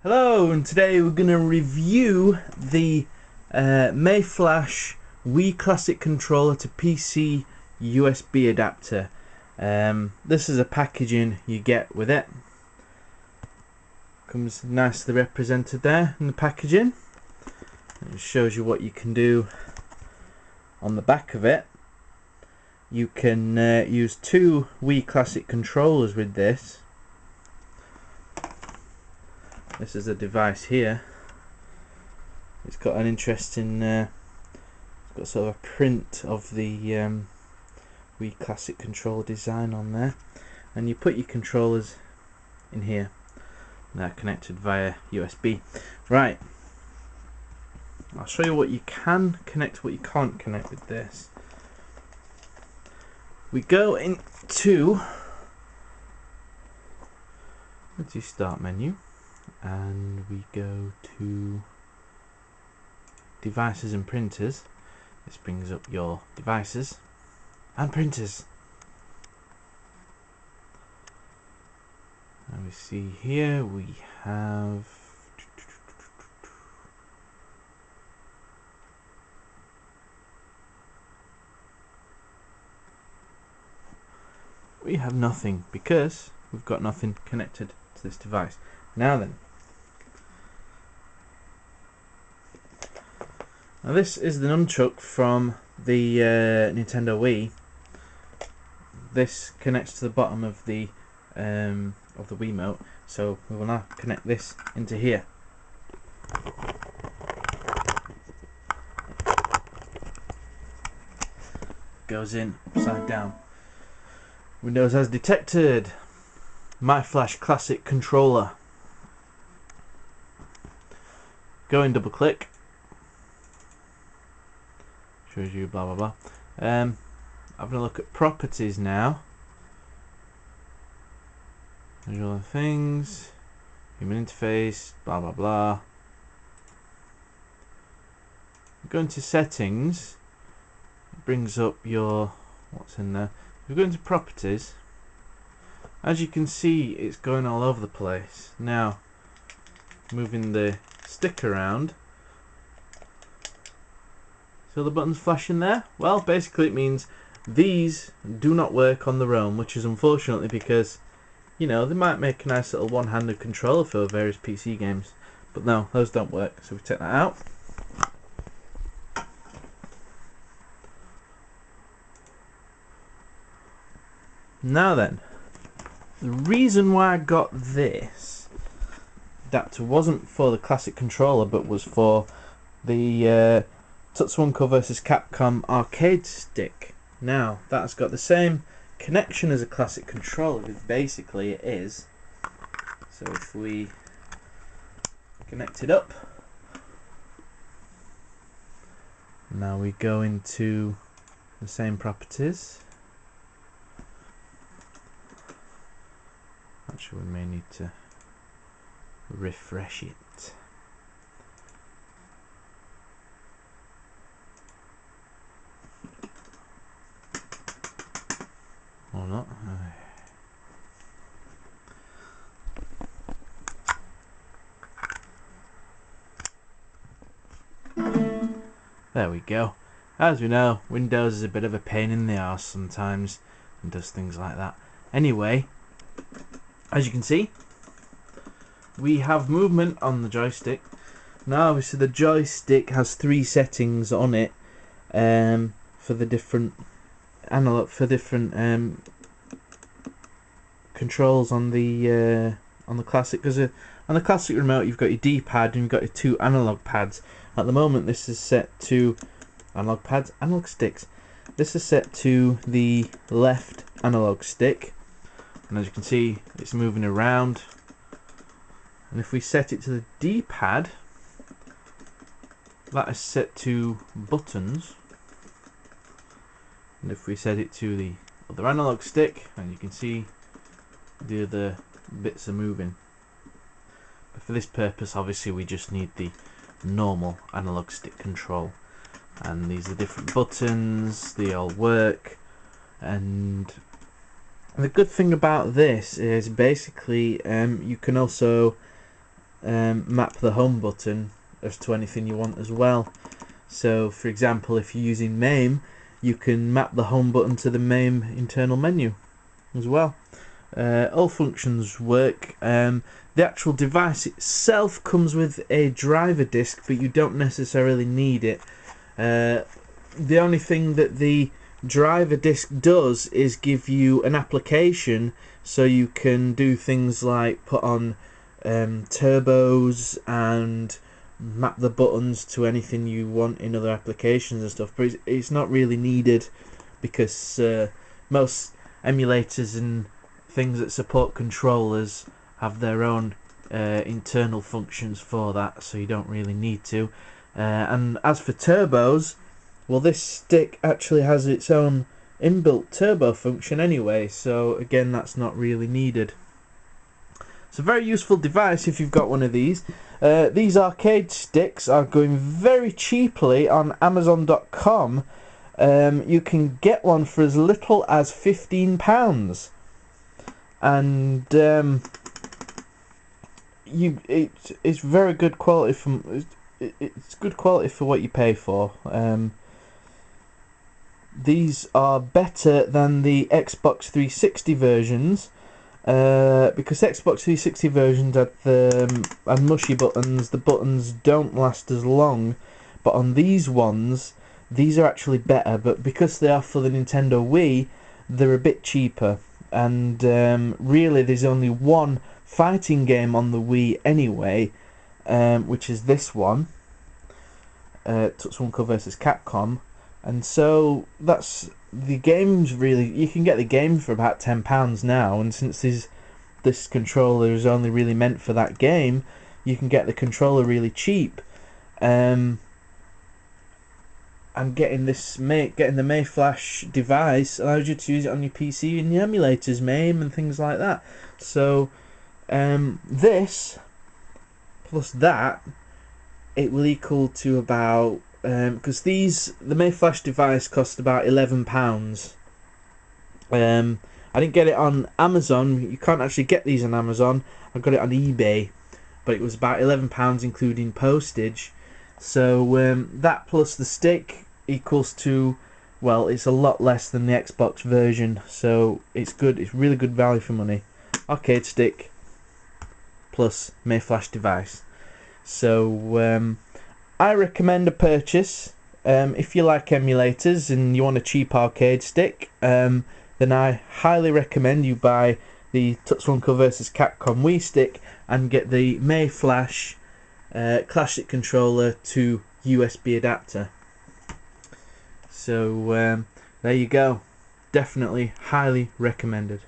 Hello, and today we're going to review the Mayflash Wii Classic controller to PC USB adapter. This is a packaging you get with it. Comes nicely represented there in the packaging. It shows you what you can do on the back of it. You can use two Wii Classic controllers with this. This is a device here. It's got an interesting, it's got sort of a print of the Wii Classic controller design on there, and you put your controllers in here. They're connected via USB. Right, I'll show you what you can connect, what you can't connect with this. We go into the start menu, and we go to devices and printers. This brings up your devices and printers, and we see here we have nothing, because we've got nothing connected to this device. Now then, now this is the nunchuck from the Nintendo Wii. This connects to the bottom of the Wiimote, so we will now connect this into here. Goes in upside down. Windows has detected Mayflash Classic controller. Go and double click. Shows you blah blah blah. Having a look at properties now. Visual things, human interface, blah blah blah. Go into settings. It brings up your what's in there. We go into properties. As you can see, it's going all over the place. Now, moving the stick around. So the buttons flashing there? Well, basically it means these do not work on their own, which is unfortunately because, you know, they might make a nice little one-handed controller for various PC games, but no, those don't work. So we take that out. Now then, the reason why I got this adapter wasn't for the classic controller, but was for the Tatsunoko vs Capcom arcade stick. Now, that's got the same connection as a classic controller, basically it is. So if we connect it up, now we go into the same properties. Actually, we may need to refresh it. Or not. There we go. As we know, Windows is a bit of a pain in the arse sometimes and does things like that. Anyway, as you can see, we have movement on the joystick. Now obviously the joystick has three settings on it for the different analog, for different controls on the classic. Because on the classic remote you've got your D-pad and you've got your two analog pads. At the moment this is set to analog pads, analog sticks. This is set to the left analog stick, and as you can see it's moving around. And if we set it to the D-pad, that is set to buttons. And if we set it to the other analog stick, and you can see the other bits are moving. But for this purpose, obviously, we just need the normal analog stick control. And these are different buttons, they all work. And the good thing about this is basically you can also map the home button as to anything you want as well. So for example, if you're using MAME, you can map the home button to the MAME internal menu as well. All functions work. The actual device itself comes with a driver disc, but you don't necessarily need it. The only thing that the driver disc does is give you an application, so you can do things like put on turbos and map the buttons to anything you want in other applications and stuff, but it's not really needed, because most emulators and things that support controllers have their own internal functions for that, so you don't really need to. And as for turbos, well, this stick actually has its own inbuilt turbo function anyway, so again, that's not really needed. It's a very useful device if you've got one of these. These arcade sticks are going very cheaply on Amazon.com. You can get one for as little as £15, and it's very good quality. It's good quality for what you pay for. These are better than the Xbox 360 versions. Because Xbox 360 versions had mushy buttons. The buttons don't last as long, but on these ones, these are actually better. But because they are for the Nintendo Wii, they're a bit cheaper. And really, there's only one fighting game on the Wii anyway, which is this one, Tetsuo vs Capcom. And so that's the games. Really, you can get the game for about £10 now, and since this controller is only really meant for that game, you can get the controller really cheap. And getting the Mayflash device allows you to use it on your PC and your emulators, MAME and things like that. So this plus that, it will equal to about, because the Mayflash device cost about £11. I didn't get it on Amazon. You can't actually get these on Amazon. I got it on eBay, but it was about £11 including postage. So that plus the stick equals to, well, it's a lot less than the Xbox version. So it's good. It's really good value for money. Arcade stick plus Mayflash device. So I recommend a purchase. If you like emulators and you want a cheap arcade stick, then I highly recommend you buy the Tetsuo vs Capcom Wii stick and get the Mayflash classic controller to USB adapter. So there you go. Definitely highly recommended.